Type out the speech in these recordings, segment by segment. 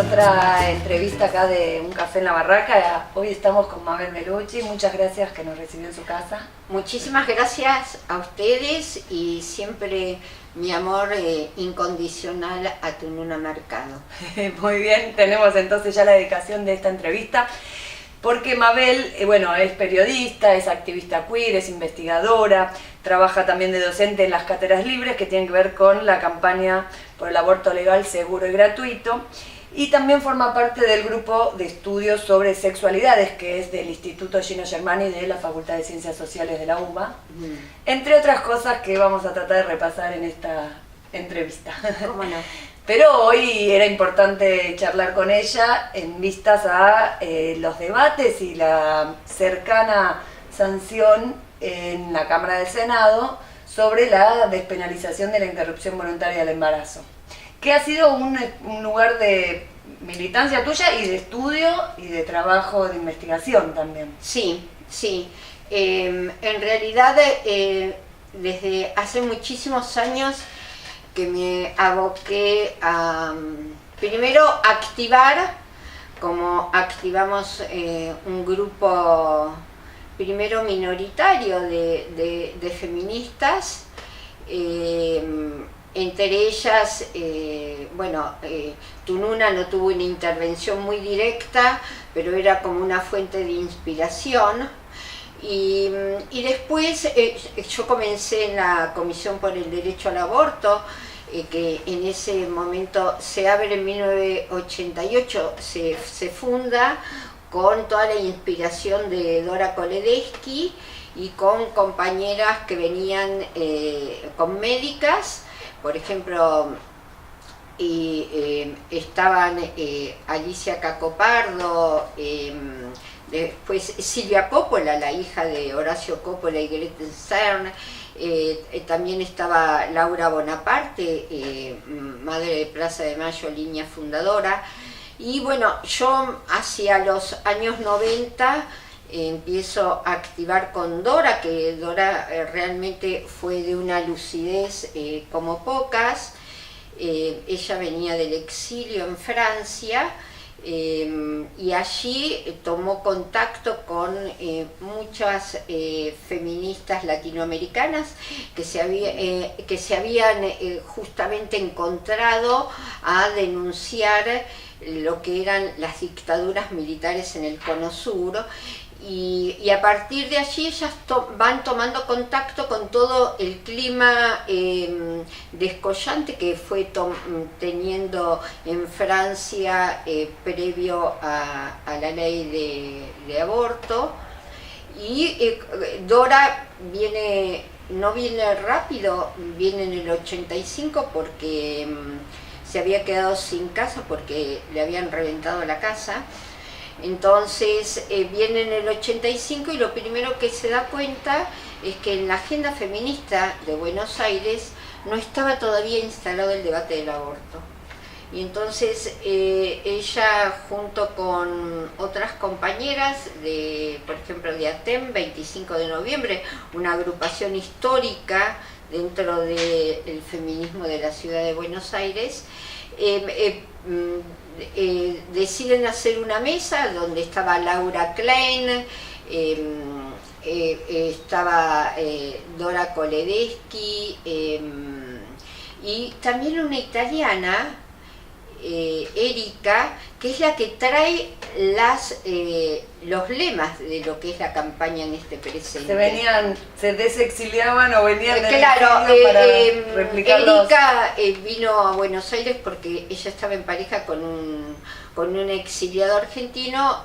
otra entrevista acá de Un Café en la Barraca. Hoy estamos con Mabel Bellucci. Muchas gracias que nos recibió en su casa. Muchísimas gracias a ustedes y siempre mi amor incondicional a Tununa Mercado. Muy bien, tenemos entonces ya la dedicación de esta entrevista. Porque Mabel, es periodista, es activista queer, es investigadora, trabaja también de docente en las cátedras libres que tienen que ver con la campaña por el aborto legal, seguro y gratuito. Y también forma parte del grupo de estudios sobre sexualidades, que es del Instituto Gino Germani de la Facultad de Ciencias Sociales de la UBA. Entre otras cosas que vamos a tratar de repasar en esta entrevista. ¿Cómo no? Pero hoy era importante charlar con ella en vistas a los debates y la cercana sanción en la Cámara del Senado sobre la despenalización de la interrupción voluntaria del embarazo, que ha sido un lugar de militancia tuya y de estudio y de trabajo de investigación también. Sí, sí. En realidad, desde hace muchísimos años que me aboqué a, primero, activar, como activamos un grupo, primero minoritario de feministas, entre ellas, Tununa no tuvo una intervención muy directa, pero era como una fuente de inspiración. Y después yo comencé en la Comisión por el Derecho al Aborto, que en ese momento se abre en 1988, se funda con toda la inspiración de Dora Koledesky y con compañeras que venían con médicas, por ejemplo, estaban Alicia Cacopardo, después Silvia Coppola, la hija de Horacio Coppola y Grete Stern, también estaba Laura Bonaparte, madre de Plaza de Mayo, línea fundadora. Y bueno, yo hacia los años 90 empiezo a activar con Dora, que Dora realmente fue de una lucidez como pocas. Ella venía del exilio en Francia, y allí tomó contacto con muchas feministas latinoamericanas que se habían justamente encontrado a denunciar lo que eran las dictaduras militares en el Cono Sur. Y a partir de allí ellas van tomando contacto con todo el clima descollante que fue teniendo en Francia previo a la ley de aborto. Y Dora no viene rápido, viene en el 85 porque se había quedado sin casa porque le habían reventado la casa. Entonces viene en el 85 y lo primero que se da cuenta es que en la agenda feminista de Buenos Aires no estaba todavía instalado el debate del aborto. Y entonces ella, junto con otras compañeras, por ejemplo de ATEM, 25 de noviembre, una agrupación histórica dentro del feminismo de la ciudad de Buenos Aires, deciden hacer una mesa donde estaba Laura Klein, estaba Dora Koledesky, y también una italiana, Erika, que es la que trae los lemas de lo que es la campaña en este presente. Se desexiliaban o venían del claro, exilio para replicarlos. Erika vino a Buenos Aires porque ella estaba en pareja con un exiliado argentino,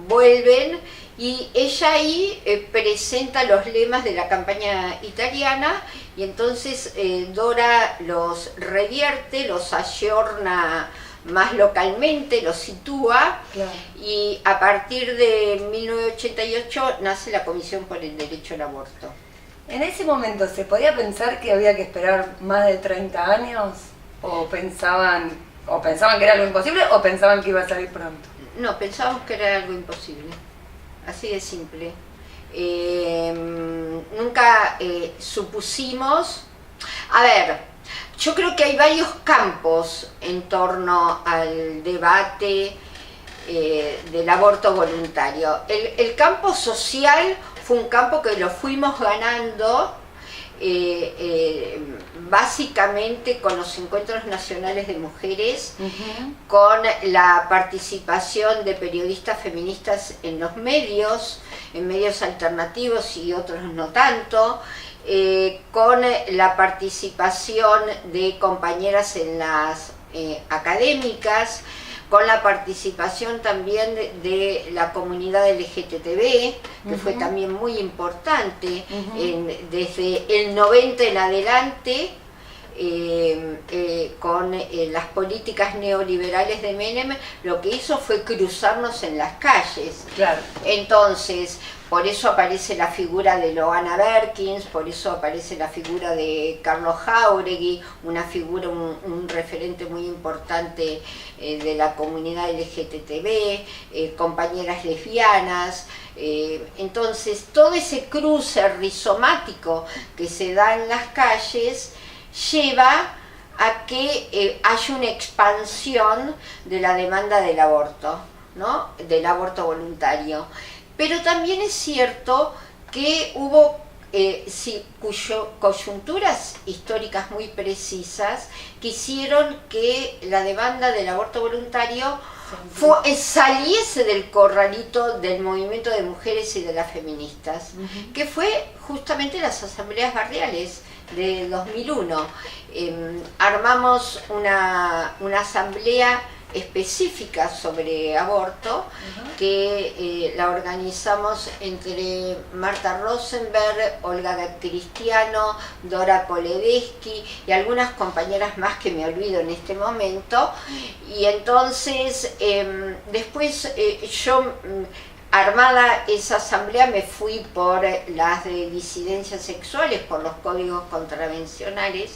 vuelven y ella ahí presenta los lemas de la campaña italiana y entonces Dora los revierte, los ayorna más localmente, los sitúa. Claro. Y a partir de 1988 nace la Comisión por el Derecho al Aborto. ¿En ese momento se podía pensar que había que esperar más de 30 años? ¿O pensaban que era algo imposible o pensaban que iba a salir pronto? No, pensábamos que era algo imposible, así de simple. Nunca supusimos... A ver, yo creo que hay varios campos en torno al debate del aborto voluntario. El campo social fue un campo que lo fuimos ganando básicamente con los encuentros nacionales de mujeres, con la participación de periodistas feministas en los medios, en medios alternativos y otros no tanto, con la participación de compañeras en las académicas, con la participación también de la comunidad LGTB, que fue también muy importante, desde el 90 en adelante, con las políticas neoliberales de Menem, lo que hizo fue cruzarnos en las calles. Claro. Entonces, por eso aparece la figura de Loana Berkins, por eso aparece la figura de Carlos Jáuregui, una figura, un referente muy importante de la comunidad LGTB, compañeras lesbianas. Entonces, todo ese cruce rizomático que se da en las calles lleva a que haya una expansión de la demanda del aborto, ¿no? Del aborto voluntario. Pero también es cierto que hubo coyunturas históricas muy precisas que hicieron que la demanda del aborto voluntario saliese del corralito del movimiento de mujeres y de las feministas, que fue justamente las asambleas barriales de 2001. Armamos una asamblea específica sobre aborto, que la organizamos entre Marta Rosenberg, Olga Cristiano, Dora Koledesky y algunas compañeras más que me olvido en este momento. Y entonces después yo, armada esa asamblea, me fui por las de disidencias sexuales, por los códigos contravencionales,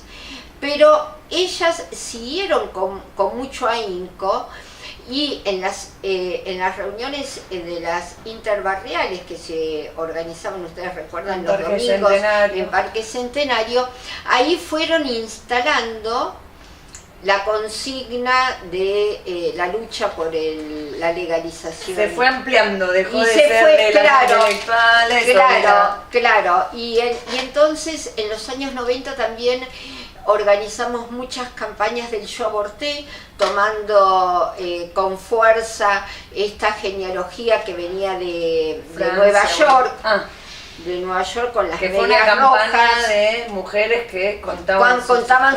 pero ellas siguieron con mucho ahínco, y en las reuniones de las interbarriales que se organizaban, ustedes recuerdan, los domingos en Parque Centenario, ahí fueron instalando la consigna de la lucha por la legalización. Se fue ampliando, dejó de ser de las intelectuales. Claro. Y entonces en los años 90 también organizamos muchas campañas del Yo Aborté, tomando con fuerza esta genealogía que venía de Nueva York. De Nueva York, con las que fue una campaña rojas, de mujeres que contaban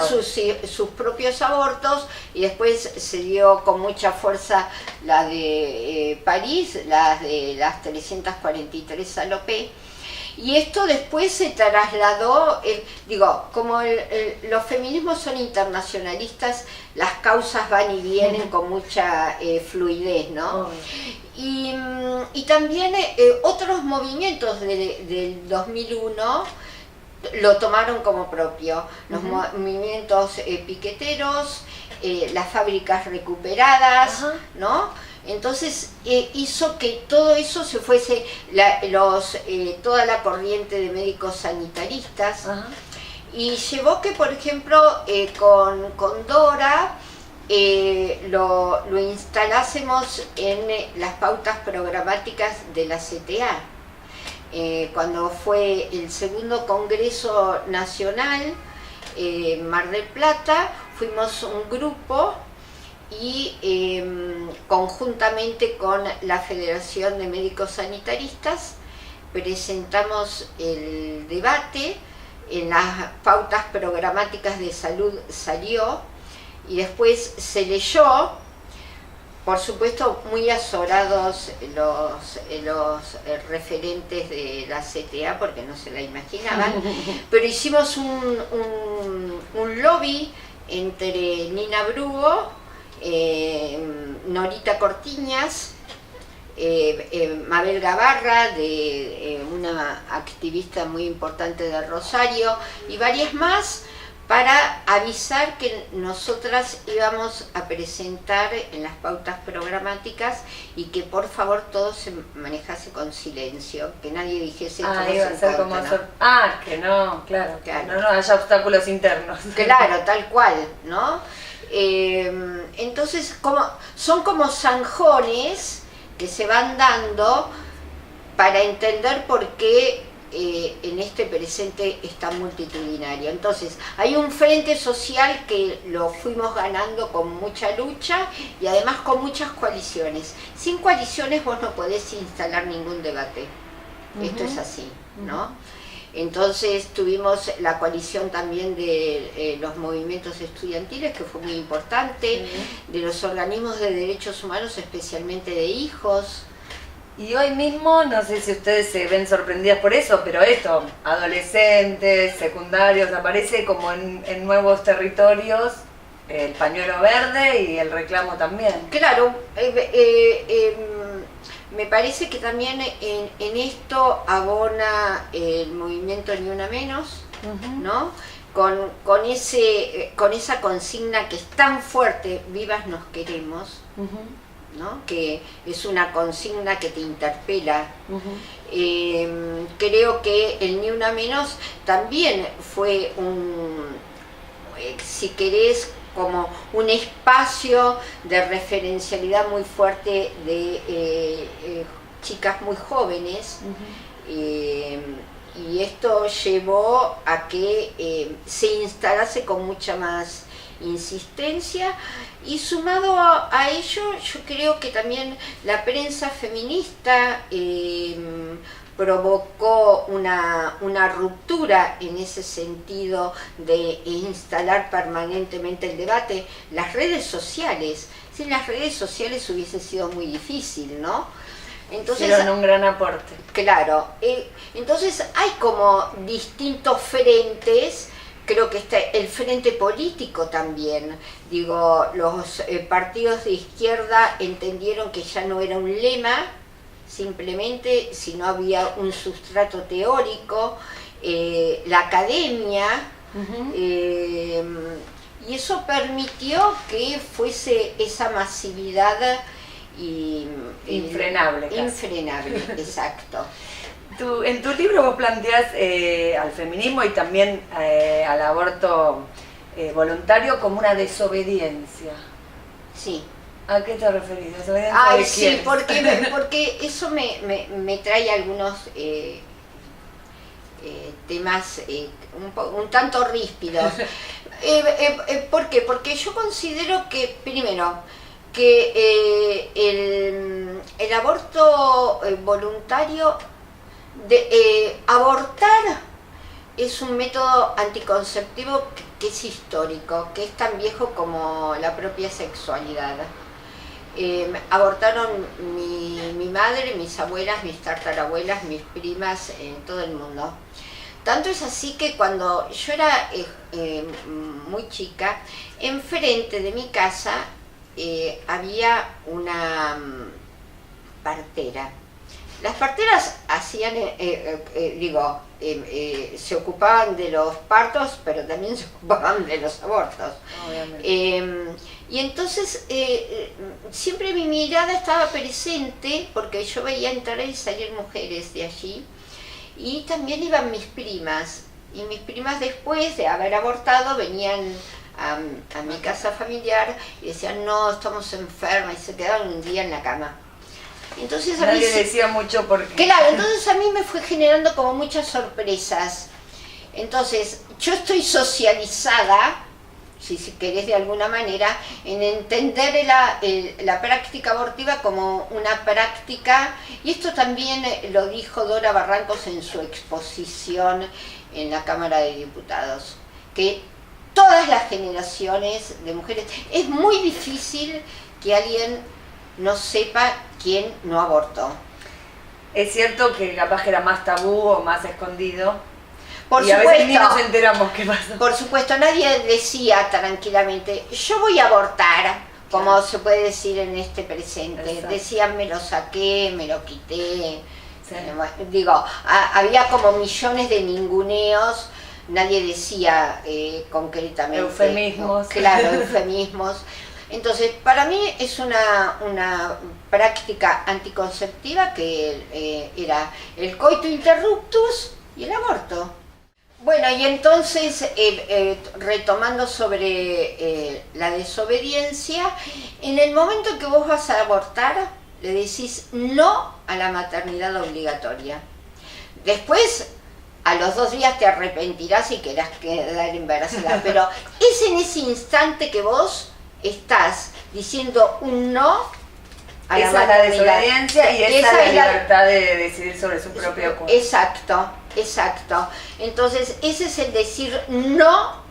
sus propios abortos, y después se dio con mucha fuerza la de París, la de las 343 Salopé. Y esto después se trasladó, como los feminismos son internacionalistas, las causas van y vienen con mucha fluidez, ¿no? Y también otros movimientos del 2001 lo tomaron como propio, los movimientos piqueteros, las fábricas recuperadas, ¿no? Entonces hizo que todo eso se fuese, toda la corriente de médicos sanitaristas, y llevó que, por ejemplo, con Dora lo instalásemos en las pautas programáticas de la CTA. Cuando fue el segundo Congreso Nacional, Mar del Plata, fuimos un grupo y conjuntamente con la Federación de Médicos Sanitaristas presentamos el debate. En las pautas programáticas de salud salió, y después se leyó, por supuesto muy azorados los referentes de la CTA, porque no se la imaginaban, pero hicimos un lobby entre Nina Brugo, Norita Cortiñas, Mabel Gabarra, una activista muy importante de Rosario, y varias más, para avisar que nosotras íbamos a presentar en las pautas programáticas y que por favor todo se manejase con silencio, que nadie dijese iba a ser como que no, claro. No haya obstáculos internos. Claro, tal cual, ¿no? Entonces son como zanjones que se van dando para entender por qué en este presente es tan multitudinario. Entonces, hay un frente social que lo fuimos ganando con mucha lucha y además con muchas coaliciones. Sin coaliciones vos no podés instalar ningún debate. Esto es así, ¿no? Entonces tuvimos la coalición también de los movimientos estudiantiles, que fue muy importante, de los organismos de derechos humanos, especialmente de hijos. Y hoy mismo, no sé si ustedes se ven sorprendidas por eso, pero esto, adolescentes, secundarios, aparece como en nuevos territorios el pañuelo verde y el reclamo también. Claro, me parece que también en esto abona el movimiento Ni Una Menos, ¿no? Con esa consigna que es tan fuerte, vivas nos queremos, ¿no? Que es una consigna que te interpela. Creo que el Ni Una Menos también fue si querés, como un espacio de referencialidad muy fuerte de chicas muy jóvenes, y esto llevó a que se instalase con mucha más insistencia, y sumado a ello yo creo que también la prensa feminista provocó una ruptura en ese sentido de instalar permanentemente el debate. Las redes sociales, sin las redes sociales hubiese sido muy difícil, ¿no? Entonces, hicieron un gran aporte. Claro, entonces hay como distintos frentes. Creo que está el frente político también. Digo, los partidos de izquierda entendieron que ya no era un lema, simplemente, si no había un sustrato teórico, la academia, y eso permitió que fuese esa masividad infrenable. Infrenable, exacto. En tu libro vos planteás al feminismo y también al aborto voluntario como una desobediencia. Sí. ¿A qué te referís? ¿Desobediencia Ay, de quién? sí, porque eso me trae algunos temas un tanto ríspidos. ¿Por qué? Porque yo considero que, primero, que el aborto voluntario, abortar es un método anticonceptivo que es histórico, que es tan viejo como la propia sexualidad. Abortaron mi madre, mis abuelas, mis tartarabuelas, mis primas, todo el mundo. Tanto es así que cuando yo era muy chica, enfrente de mi casa había una partera. Las parteras hacían, se ocupaban de los partos, pero también se ocupaban de los abortos. Y entonces siempre mi mirada estaba presente, porque yo veía entrar y salir mujeres de allí, y también iban mis primas. Y mis primas, después de haber abortado, venían a mi casa familiar y decían: no, estamos enfermas, y se quedaban un día en la cama. Entonces a nadie decía mucho porque... Claro, entonces a mí me fue generando como muchas sorpresas. Entonces yo estoy socializada, si querés de alguna manera, en entender la práctica abortiva como una práctica, y esto también lo dijo Dora Barrancos en su exposición en la Cámara de Diputados, que todas las generaciones de mujeres, es muy difícil que alguien no sepa quién no abortó. Es cierto que capaz que era más tabú o más escondido. Por y supuesto, a veces ni nos enteramos qué pasó. Por supuesto, nadie decía tranquilamente: yo voy a abortar, como se puede decir en este presente. Exacto. Decían: me lo saqué, me lo quité. Sí. Digo, había como millones de ninguneos nadie decía concretamente. Eufemismos. Claro, eufemismos. Entonces, para mí es una práctica anticonceptiva que era el coito interruptus y el aborto. Bueno, y entonces, retomando sobre la desobediencia, en el en que vos vas a abortar, le decís no a la maternidad obligatoria. Después, a los 2 días te arrepentirás y querrás quedar embarazada, pero es en ese instante que vos estás diciendo un no a la maternidad. Esa es la desobediencia y esa es la libertad de decidir sobre su propio cuerpo. Exacto, exacto. Entonces, ese es el decir no,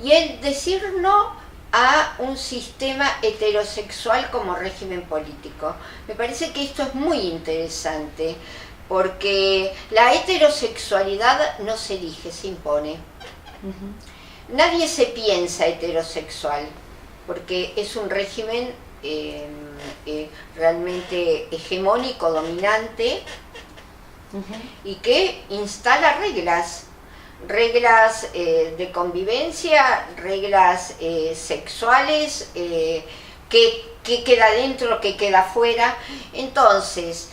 y el decir no a un sistema heterosexual como régimen político. Me parece que esto es muy interesante, porque la heterosexualidad no se elige, se impone. Nadie se piensa heterosexual, porque es un régimen realmente hegemónico, dominante, y que instala reglas de convivencia, reglas sexuales, que queda dentro, que queda fuera. Entonces,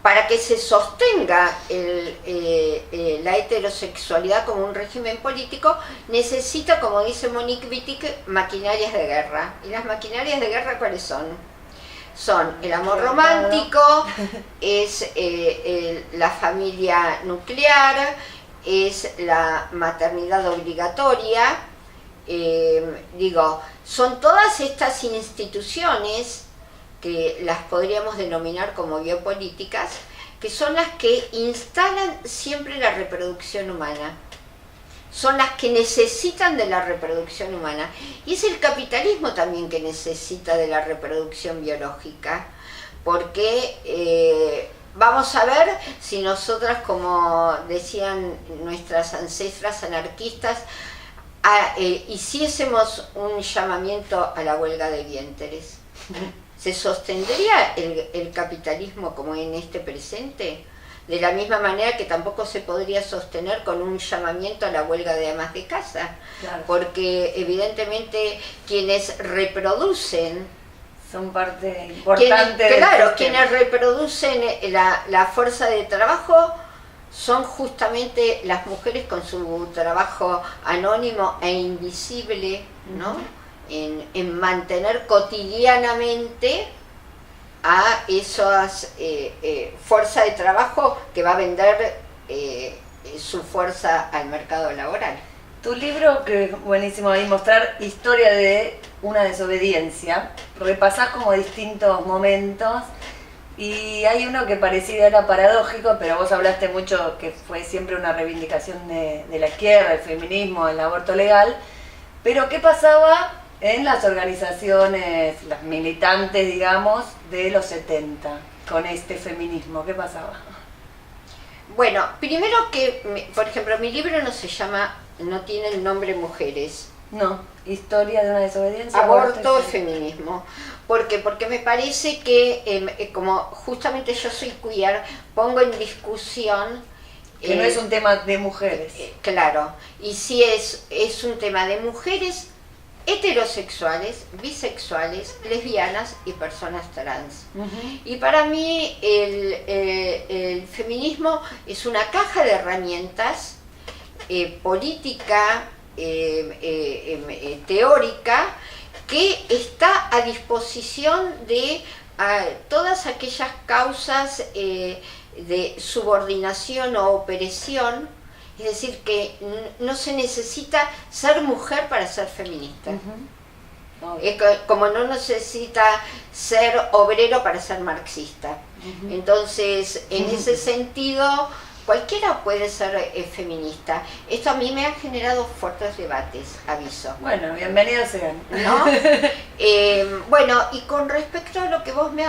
para que se sostenga la heterosexualidad como un régimen político, necesita, como dice Monique Wittig, maquinarias de guerra. ¿Y las maquinarias de guerra cuáles son? Son el amor romántico, es la familia nuclear, es la maternidad obligatoria. Son todas estas instituciones que las podríamos denominar como biopolíticas, que son las que instalan siempre la reproducción humana, son las que necesitan de la reproducción humana, y es el capitalismo también que necesita de la reproducción biológica, porque vamos a ver si nosotras, como decían nuestras ancestras anarquistas, hiciésemos un llamamiento a la huelga de vientres. ¿Se sostendría el capitalismo como en este presente? De la misma manera que tampoco se podría sostener con un llamamiento a la huelga de amas de casa, claro, porque evidentemente quienes reproducen son parte importante claro, quienes reproducen la fuerza de trabajo son justamente las mujeres con su trabajo anónimo e invisible, ¿no? En mantener cotidianamente a esas fuerza de trabajo que va a vender su fuerza al mercado laboral. Tu libro, que es buenísimo ahí, mostrar historia de una desobediencia, repasás como distintos momentos, y hay uno que pareciera era paradójico, pero vos hablaste mucho que fue siempre una reivindicación de la izquierda, el feminismo, el aborto legal, pero ¿qué pasaba en las organizaciones, las militantes, digamos, de los 70, con este feminismo? ¿Qué pasaba? Bueno, primero que, por ejemplo, mi libro no tiene el nombre Mujeres. No, historia de una desobediencia. Aborto y feminismo. ¿Por qué? Porque me parece que, como justamente yo soy queer, pongo en discusión... Que no es un tema de mujeres. Claro, y si es un tema de mujeres heterosexuales, bisexuales, lesbianas y personas trans. Y para mí el feminismo es una caja de herramientas política, teórica, que está a disposición de todas aquellas causas de subordinación o opresión. Es decir, que no se necesita ser mujer para ser feminista. Como no necesita ser obrero para ser marxista. Entonces, en ese sentido, cualquiera puede ser feminista. Esto a mí me ha generado fuertes debates, aviso. Bueno, bienvenidos sean. ¿No? Bueno, y con respecto a lo que vos me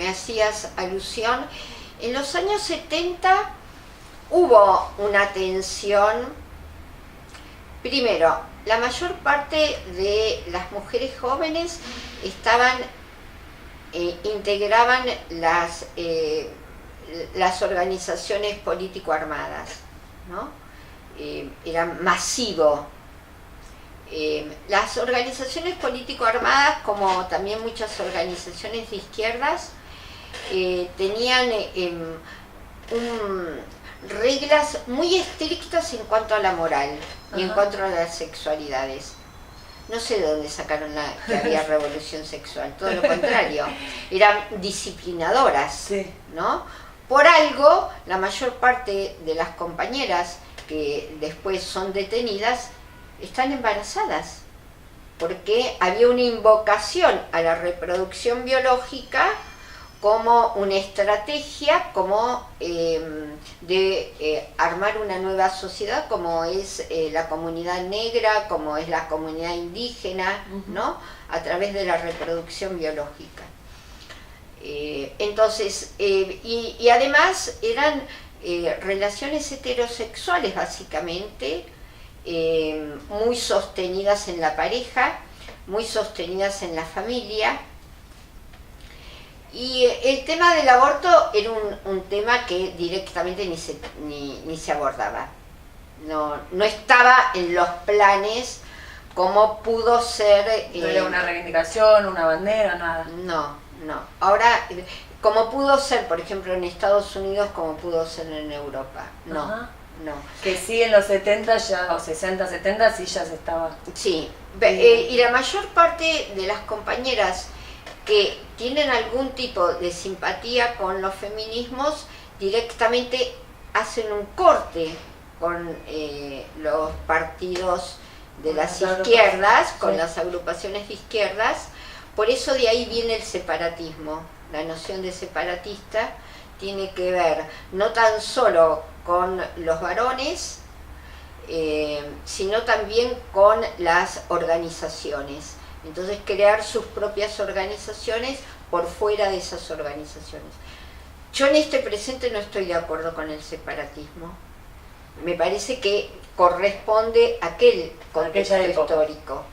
hacías alusión, en los años 70... hubo una tensión. Primero, la mayor parte de las mujeres jóvenes integraban las organizaciones político-armadas, ¿no? Era masivo. Las organizaciones político-armadas, como también muchas organizaciones de izquierdas, tenían reglas muy estrictas en cuanto a la moral y en cuanto a las sexualidades. No sé de dónde sacaron que había revolución sexual, todo lo contrario, eran disciplinadoras, sí. ¿no? Por algo, la mayor parte de las compañeras que después son detenidas están embarazadas, porque había una invocación a la reproducción biológica como una estrategia, como de armar una nueva sociedad, como es la comunidad negra, como es la comunidad indígena, ¿no? A través de la reproducción biológica. Entonces, y además eran relaciones heterosexuales básicamente, muy sostenidas en la pareja, muy sostenidas en la familia. Y el tema del aborto era un tema que directamente ni se abordaba. No estaba en los planes como pudo ser... no era una reivindicación, una bandera, nada. No. Ahora, como pudo ser, por ejemplo, en Estados Unidos, como pudo ser en Europa. No. Que sí, en los 70 ya, o 60, 70, sí ya se estaba... Sí, y la mayor parte de las compañeras que tienen algún tipo de simpatía con los feminismos, directamente hacen un corte con los partidos de las izquierdas, con las agrupaciones de izquierdas. Por eso de ahí viene el separatismo. La noción de separatista tiene que ver no tan solo con los varones, sino también con las organizaciones. Entonces crear sus propias organizaciones por fuera de esas organizaciones. Yo en este presente no estoy de acuerdo con el separatismo. Me parece que corresponde a aquel contexto histórico.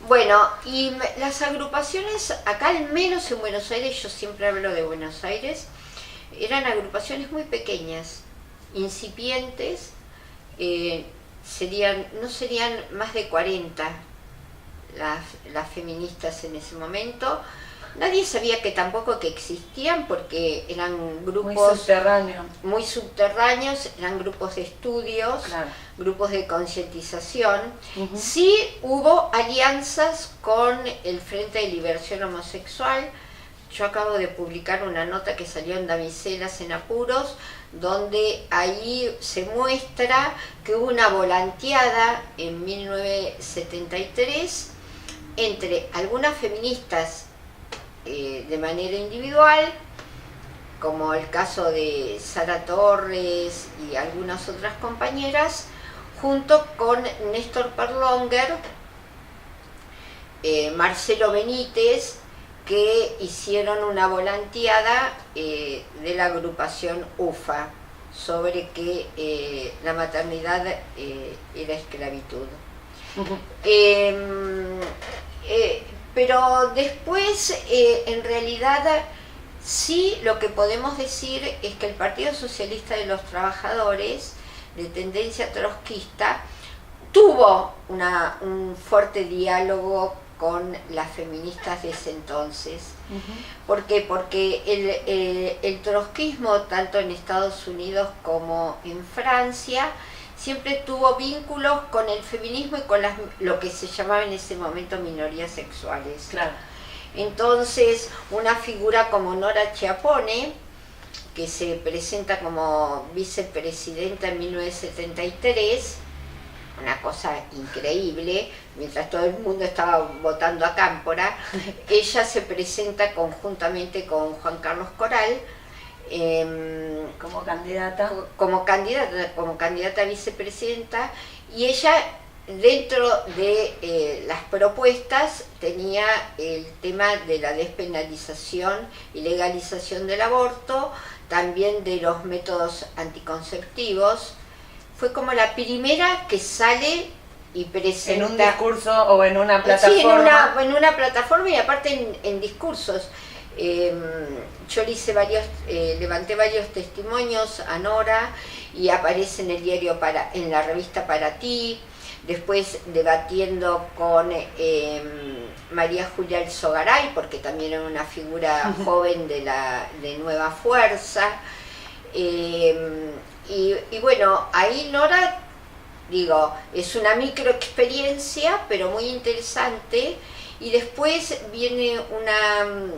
Bueno, y las agrupaciones, acá al menos en Buenos Aires, yo siempre hablo de Buenos Aires, eran agrupaciones muy pequeñas, incipientes, no serían más de 40 las feministas en ese momento. Nadie sabía que tampoco que existían porque eran grupos muy subterráneos, eran grupos de estudios, claro, grupos de concientización. Sí hubo alianzas con el Frente de Liberación Homosexual. Yo acabo de publicar una nota que salió en Damiselas en Apuros, donde ahí se muestra que hubo una volanteada en 1973 entre algunas feministas de manera individual, como el caso de Sara Torres y algunas otras compañeras, junto con Néstor Perlonger, Marcelo Benítez, que hicieron una volanteada de la agrupación UFA sobre que la maternidad era esclavitud. Pero después, en realidad, sí lo que podemos decir es que el Partido Socialista de los Trabajadores, de tendencia trotskista, tuvo un fuerte diálogo con las feministas de ese entonces. ¿Por qué? Porque el trotskismo, tanto en Estados Unidos como en Francia, siempre tuvo vínculos con el feminismo y con lo que se llamaba en ese momento minorías sexuales. Claro. Entonces, una figura como Nora Chiappone, que se presenta como vicepresidenta en 1973, una cosa increíble, mientras todo el mundo estaba votando a Cámpora, ella se presenta conjuntamente con Juan Carlos Coral, como candidata a vicepresidenta, y ella dentro de las propuestas tenía el tema de la despenalización y legalización del aborto, también de los métodos anticonceptivos. Fue como la primera que sale y presenta... ¿En un discurso o en una plataforma? Sí, en una plataforma y aparte en discursos. Yo levanté varios testimonios a Nora y aparece en el diario, en la revista Para Ti, después debatiendo con María Julia Elzogaray, porque también era una figura joven de Nueva Fuerza. Y bueno, ahí Nora, digo, es una microexperiencia, pero muy interesante. Y después viene una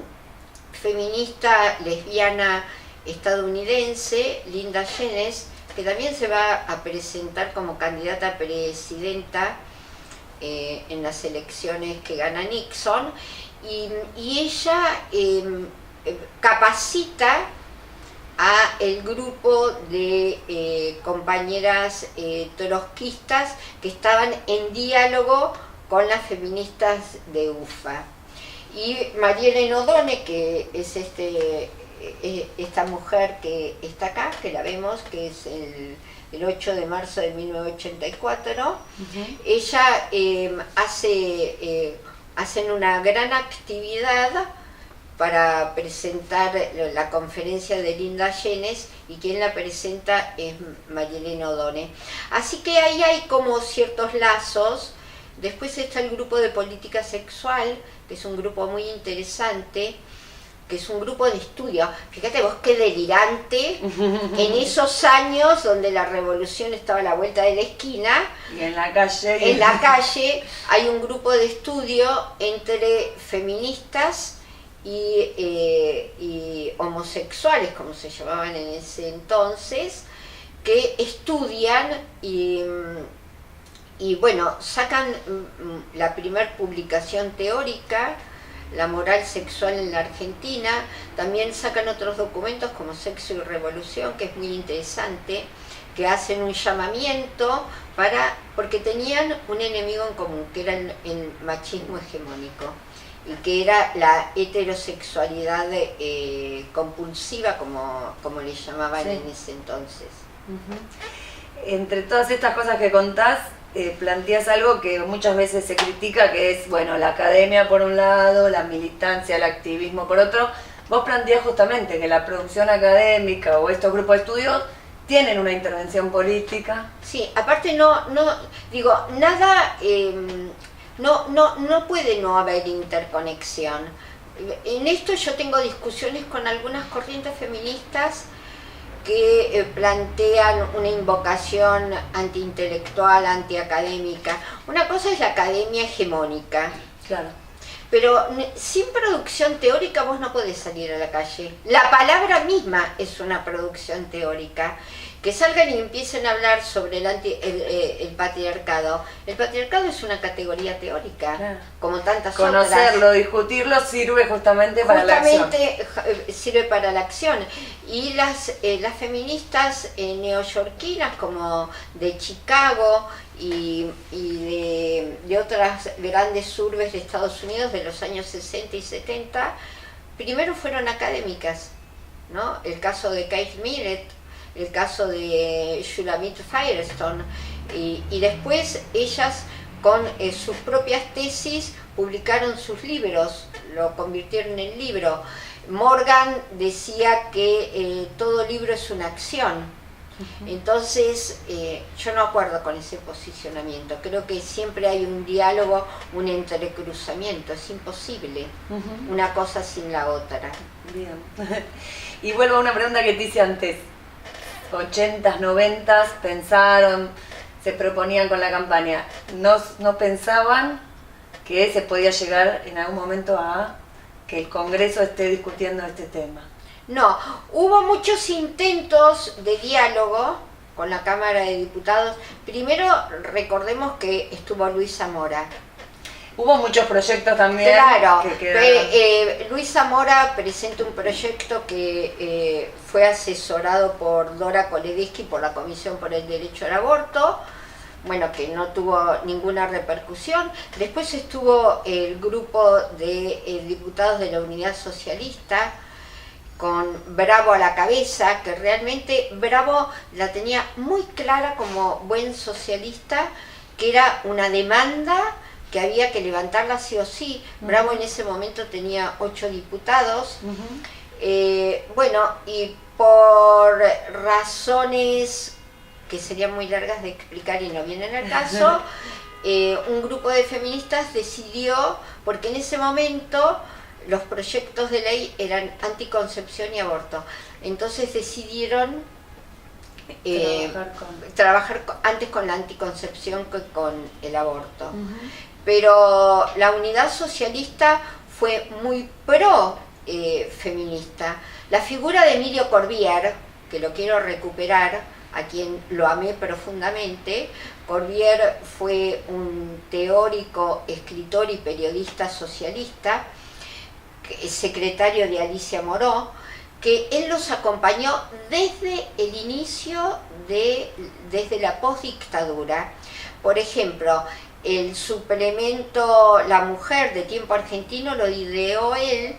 feminista lesbiana estadounidense, Linda Jennings, que también se va a presentar como candidata a presidenta en las elecciones que gana Nixon, y ella capacita a el grupo de compañeras trotskistas que estaban en diálogo con las feministas de UFA. Y María O'Donnell, que es esta mujer que está acá, que la vemos, que es el 8 de marzo de 1984, ella hacen una gran actividad para presentar la conferencia de Linda Jennings, y quien la presenta es María O'Donnell. Así que ahí hay como ciertos lazos. Después está el grupo de política sexual, que es un grupo muy interesante, que es un grupo de estudio. Fíjate vos qué delirante, en esos años donde la revolución estaba a la vuelta de la esquina, y en la calle, hay un grupo de estudio entre feministas y homosexuales, como se llamaban en ese entonces, que estudian y bueno, sacan la primer publicación teórica, La moral sexual en la Argentina. También sacan otros documentos como Sexo y Revolución, que es muy interesante, que hacen un llamamiento porque tenían un enemigo en común, que era el machismo hegemónico, y que era la heterosexualidad compulsiva, como le llamaban en ese entonces. Entre todas estas cosas que contás, planteas algo que muchas veces se critica, que es, bueno, la academia por un lado, la militancia, el activismo por otro. Vos planteás justamente que la producción académica o estos grupos de estudios tienen una intervención política. Sí, aparte digo, nada, no puede no haber interconexión. En esto yo tengo discusiones con algunas corrientes feministas que plantean una invocación antiintelectual, antiacadémica. Una cosa es la academia hegemónica. Claro. Pero sin producción teórica vos no podés salir a la calle. La palabra misma es una producción teórica. Que salgan y empiecen a hablar sobre el patriarcado. El patriarcado es una categoría teórica, claro, como tantas otras. Conocerlo, discutirlo, sirve justamente para la acción. Sirve para la acción. Y las feministas neoyorquinas, como de Chicago y de otras grandes urbes de Estados Unidos de los años 60 y 70, primero fueron académicas, ¿no? El caso de Kate Millett, el caso de Shulamit Firestone, y después ellas con sus propias tesis publicaron sus libros, lo convirtieron en libro. Morgan decía que todo libro es una acción. Entonces yo no acuerdo con ese posicionamiento, creo que siempre hay un diálogo, un entrecruzamiento, es imposible una cosa sin la otra. Bien. Y vuelvo a una pregunta que te hice antes. 80s, 90s, pensaron, se proponían con la campaña, no pensaban que se podía llegar en algún momento a que el Congreso esté discutiendo este tema. No, hubo muchos intentos de diálogo con la Cámara de Diputados. Primero recordemos que estuvo Luis Zamora. Hubo muchos proyectos también. Claro, que quedaron. Luis Zamora presenta un proyecto que fue asesorado por Dora Koledesky por la Comisión por el Derecho al Aborto, bueno, que no tuvo ninguna repercusión. Después estuvo el grupo de diputados de la Unidad Socialista, con Bravo a la cabeza, que realmente Bravo la tenía muy clara como buen socialista, que era una demanda que había que levantarla sí o sí. Bravo en ese momento tenía 8 diputados. Bueno, y por razones que serían muy largas de explicar y no vienen al caso, un grupo de feministas decidió, porque en ese momento los proyectos de ley eran anticoncepción y aborto, entonces decidieron trabajar antes con la anticoncepción que con el aborto. Pero la Unidad Socialista fue muy pro feminista. La figura de Emilio Corbière, que lo quiero recuperar, a quien lo amé profundamente. Corbière fue un teórico, escritor y periodista socialista, secretario de Alicia Moró, que él los acompañó desde el inicio, desde la postdictadura. Por ejemplo, el suplemento La Mujer de Tiempo Argentino lo ideó él.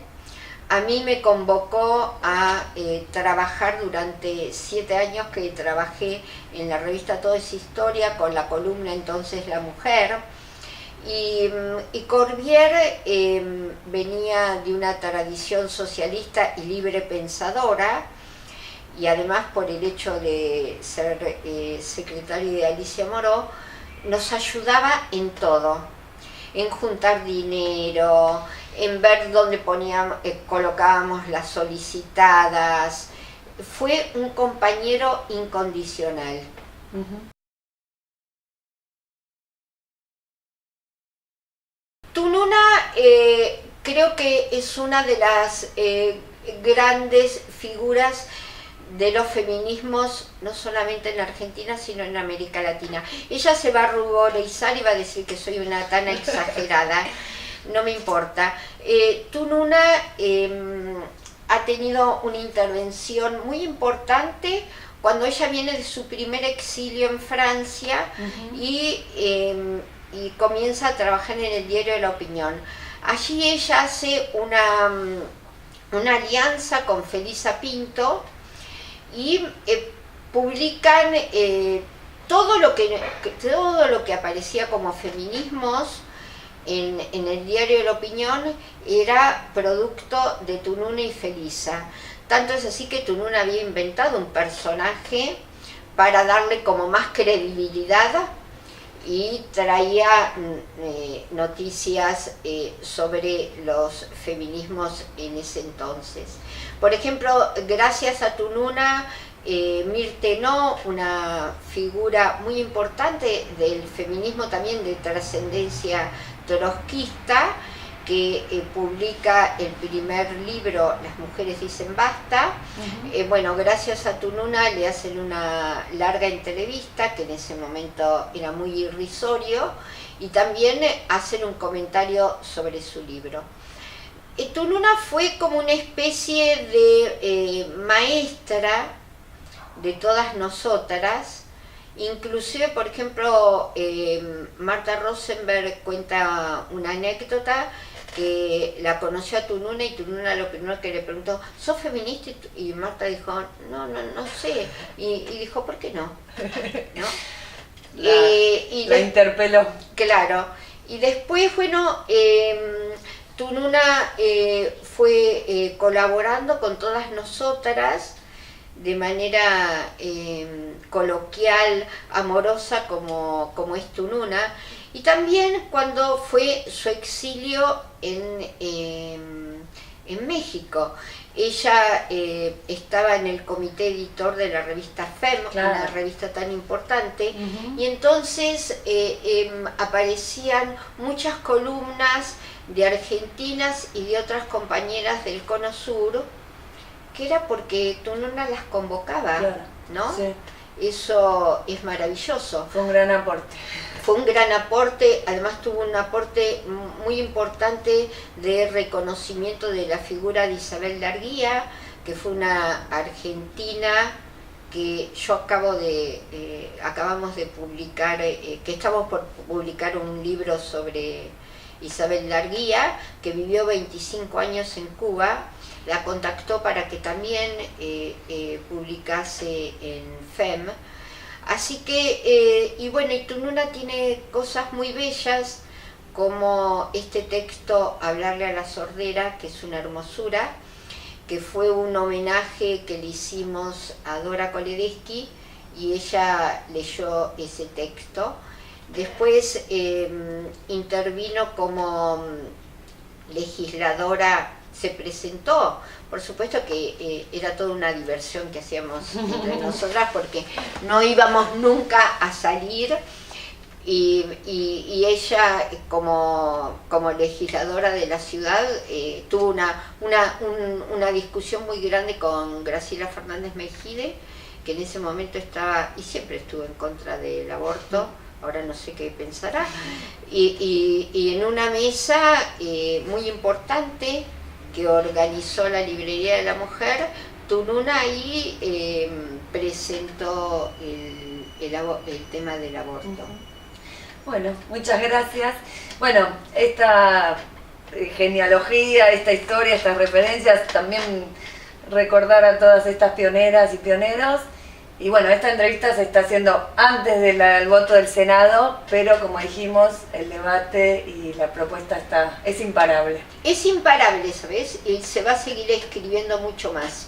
A mí me convocó a trabajar durante 7 años que trabajé en la revista Todo es Historia con la columna entonces La Mujer. Y Corbière venía de una tradición socialista y libre pensadora, y además por el hecho de ser secretario de Alicia Moró, nos ayudaba en todo, en juntar dinero, en ver dónde colocábamos las solicitadas. Fue un compañero incondicional. Tununa creo que es una de las grandes figuras de los feminismos, no solamente en Argentina, sino en América Latina. Ella se va a ruborizar y va a decir que soy una tan exagerada, no me importa. Tununa ha tenido una intervención muy importante cuando ella viene de su primer exilio en Francia y comienza a trabajar en el diario La Opinión. Allí ella hace una alianza con Felisa Pinto y publican todo lo que aparecía como feminismos en el diario La Opinión era producto de Tununa y Felisa. Tanto es así que Tununa había inventado un personaje para darle como más credibilidad y traía noticias sobre los feminismos en ese entonces. Por ejemplo, gracias a Tununa, Mirte No, una figura muy importante del feminismo también de trascendencia trotskista, que publica el primer libro, Las mujeres dicen basta. Bueno, gracias a Tununa le hacen una larga entrevista, que en ese momento era muy irrisorio, y también hacen un comentario sobre su libro. Tununa fue como una especie de maestra de todas nosotras. Inclusive, por ejemplo, Marta Rosenberg cuenta una anécdota que la conoció a Tununa y Tununa lo primero que le preguntó, ¿sos feminista? Y Marta dijo, no sé. Y dijo, ¿por qué no? ¿No? La interpeló. Claro. Y después, bueno, Tununa fue colaborando con todas nosotras de manera coloquial, amorosa, como es Tununa. Y también cuando fue su exilio en México. Ella estaba en el comité editor de la revista FEM, claro, una revista tan importante, y entonces aparecían muchas columnas de argentinas y de otras compañeras del Cono Sur, que era porque Tununa las convocaba, claro, ¿no? Sí. Eso es maravilloso. Fue un gran aporte. Fue un gran aporte, además tuvo un aporte muy importante de reconocimiento de la figura de Isabel Larguía, que fue una argentina que yo acabamos de publicar, que estamos por publicar un libro sobre Isabel Larguía, que vivió 25 años en Cuba. La contactó para que también publicase en FEM. Así que, y bueno, y Tununa tiene cosas muy bellas, como este texto, Hablarle a la sordera, que es una hermosura, que fue un homenaje que le hicimos a Dora Koledesky, y ella leyó ese texto. Después intervino como legisladora, se presentó. Por supuesto que era toda una diversión que hacíamos entre nosotras, porque no íbamos nunca a salir, y ella como legisladora de la ciudad tuvo una discusión muy grande con Graciela Fernández Mejide, que en ese momento estaba, y siempre estuvo en contra del aborto, ahora no sé qué pensará, y en una mesa muy importante que organizó la Librería de la Mujer, Tununa ahí presentó el tema del aborto. Bueno, muchas gracias. Bueno, esta genealogía, esta historia, estas referencias, también recordar a todas estas pioneras y pioneros. Y bueno, esta entrevista se está haciendo antes del voto del Senado, pero como dijimos, el debate y la propuesta es imparable. Es imparable, ¿sabes? Y se va a seguir escribiendo mucho más.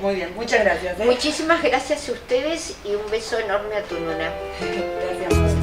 Muy bien, muchas gracias. Muchísimas gracias a ustedes y un beso enorme a Tununa. Gracias.